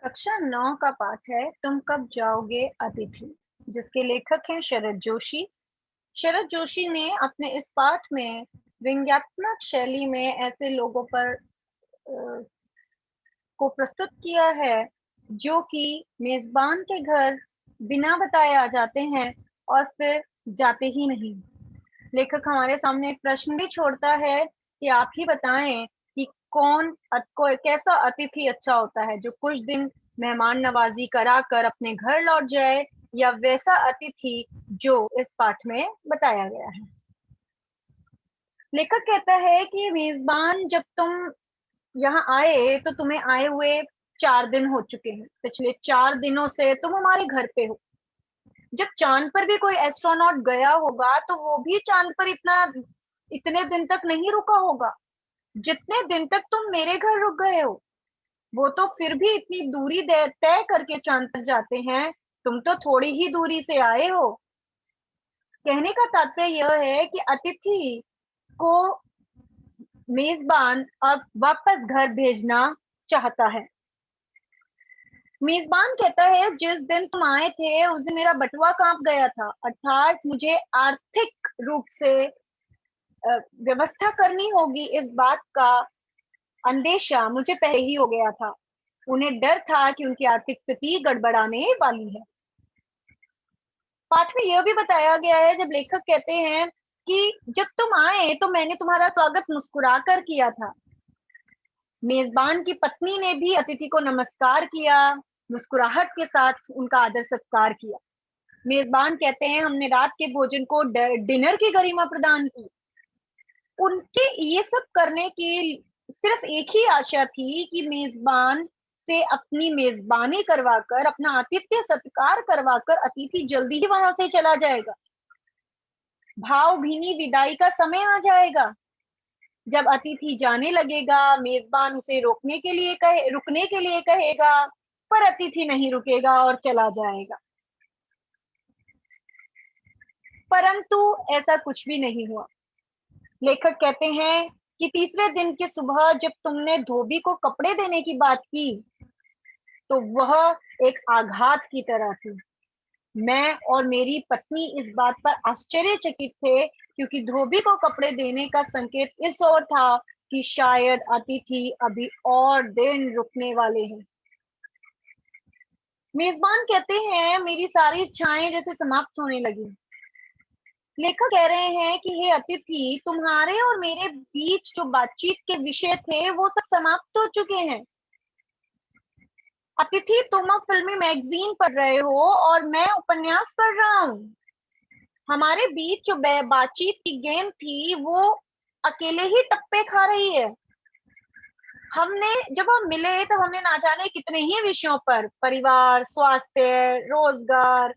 कक्षा 9 का पाठ है तुम कब जाओगे अतिथि, जिसके लेखक हैं शरद जोशी। शरद जोशी ने अपने इस पाठ में व्यंग्यात्मक शैली में ऐसे लोगों पर को प्रस्तुत किया है जो कि मेजबान के घर बिना बताए आ जाते हैं और फिर जाते ही नहीं। लेखक हमारे सामने एक प्रश्न भी छोड़ता है कि आप ही बताएं कि कैसा अतिथि अच्छा होता है जो कुछ दिन मेहमान नवाजी करा कर अपने घर लौट जाए, या वैसा अतिथि जो इस पाठ में बताया गया है। लेखक कहता है कि मेजबान, जब तुम यहाँ आए तो तुम्हें आए हुए 4 दिन हो चुके हैं। पिछले 4 दिनों से तुम हमारे घर पे हो। जब चांद पर भी कोई एस्ट्रोनॉट गया होगा तो वो भी चांद पर इतने दिन तक नहीं रुका होगा जितने दिन तक तुम मेरे घर रुक गए हो। वो तो फिर भी इतनी दूरी तय करके चांद पर जाते हैं, तुम तो थोड़ी ही दूरी से आए हो। कहने का तात्पर्य यह है कि अतिथि को मेजबान अब वापस घर भेजना चाहता है। मेजबान कहता है, जिस दिन तुम आए थे उस दिन मेरा बटुआ कांप गया था, अर्थात मुझे आर्थिक रूप से व्यवस्था करनी होगी, इस बात का अंदेशा मुझे पहले ही हो गया था। उन्हें डर था कि उनकी आर्थिक स्थिति गड़बड़ाने वाली है। पाठ में यह भी बताया गया है, जब लेखक कहते हैं कि जब तुम आए तो मैंने तुम्हारा स्वागत मुस्कुराकर किया था। मेजबान की पत्नी ने भी अतिथि को नमस्कार किया, मुस्कुराहट के साथ उनका आदर सत्कार किया। मेजबान कहते हैं, हमने रात के भोजन को डिनर की गरिमा प्रदान की। उनके ये सब करने की सिर्फ एक ही आशा थी कि मेजबान से अपनी मेजबानी करवाकर, अपना आतिथ्य सत्कार करवाकर अतिथि जल्दी ही वहां से चला जाएगा। भावभीनी विदाई का समय आ जाएगा। जब अतिथि जाने लगेगा, मेजबान उसे रुकने के लिए कहेगा, पर अतिथि नहीं रुकेगा और चला जाएगा। परंतु ऐसा कुछ भी नहीं हुआ। लेखक कहते हैं कि तीसरे दिन की सुबह जब तुमने धोबी को कपड़े देने की बात की तो वह एक आघात की तरह थी। मैं और मेरी पत्नी इस बात पर आश्चर्यचकित थे, क्योंकि धोबी को कपड़े देने का संकेत इस ओर था कि शायद अतिथि अभी और दिन रुकने वाले हैं। मेजबान कहते हैं, मेरी सारी इच्छाएं जैसे समाप्त होने लगी। लेखक कह रहे हैं कि हे अतिथि, तुम्हारे और मेरे बीच जो बातचीत के विषय थे वो सब समाप्त हो चुके हैं। अतिथि, तुम अब फिल्मी मैगजीन पढ़ रहे हो और मैं उपन्यास पढ़ रहा हूँ। हमारे बीच जो बातचीत की गेंद थी वो अकेले ही टप्पे खा रही है। जब हम मिले तब हमने ना जाने कितने ही विषयों पर, परिवार, स्वास्थ्य, रोजगार,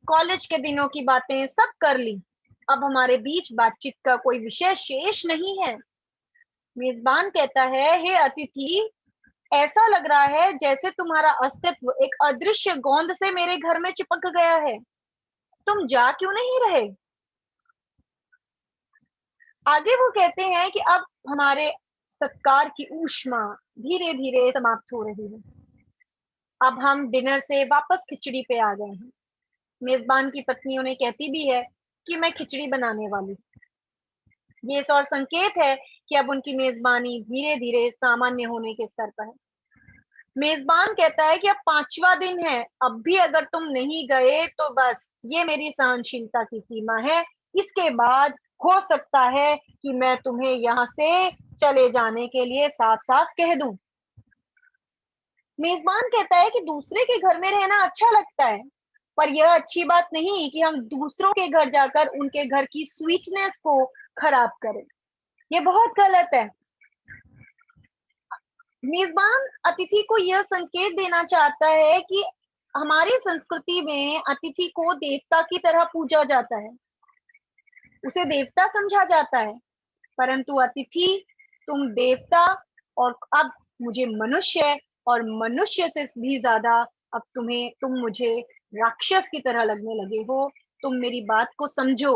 कॉलेज के दिनों की बातें सब कर ली। अब हमारे बीच बातचीत का कोई विषय शेष नहीं है। मेजबान कहता है, हे अतिथि, ऐसा लग रहा है जैसे तुम्हारा अस्तित्व एक अदृश्य गोंद से मेरे घर में चिपक गया है। तुम जा क्यों नहीं रहे? आगे वो कहते हैं कि अब हमारे सत्कार की ऊष्मा धीरे धीरे समाप्त हो रही है। अब हम डिनर से वापस खिचड़ी पे आ गए हैं। मेजबान की पत्नी उन्हें कहती भी है कि मैं खिचड़ी बनाने वाली। ये इस और संकेत है कि अब उनकी मेजबानी धीरे धीरे सामान्य होने के स्तर पर है। मेजबान कहता है कि अब 5वां दिन है, अब भी अगर तुम नहीं गए तो बस ये मेरी सहनशीलता की सीमा है। इसके बाद हो सकता है कि मैं तुम्हें यहाँ से चले जाने के लिए साफ साफ कह दूं। मेजबान कहता है कि दूसरे के घर में रहना अच्छा लगता है, पर यह अच्छी बात नहीं कि हम दूसरों के घर जाकर उनके घर की स्वीटनेस को खराब करें। ये बहुत गलत है। मेजबान अतिथि को यह संकेत देना चाहता है कि हमारी संस्कृति में अतिथि को देवता की तरह पूजा जाता है, उसे देवता समझा जाता है। परंतु अतिथि, तुम देवता और अब मुझे मनुष्य, और मनुष्य से भी ज्यादा अब तुम मुझे राक्षस की तरह लगने लगे हो। तुम मेरी बात को समझो।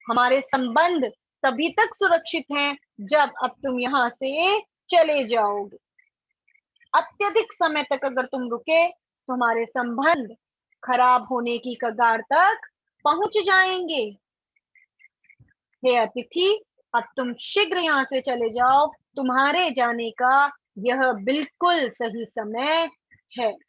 हमारे संबंध तभी तक सुरक्षित हैं जब अब तुम यहाँ से चले जाओगे। अत्यधिक समय तक अगर तुम रुके, तुम्हारे संबंध खराब होने की कगार तक पहुंच जाएंगे। हे अतिथि, अब तुम शीघ्र यहाँ से चले जाओ, तुम्हारे जाने का यह बिल्कुल सही समय है।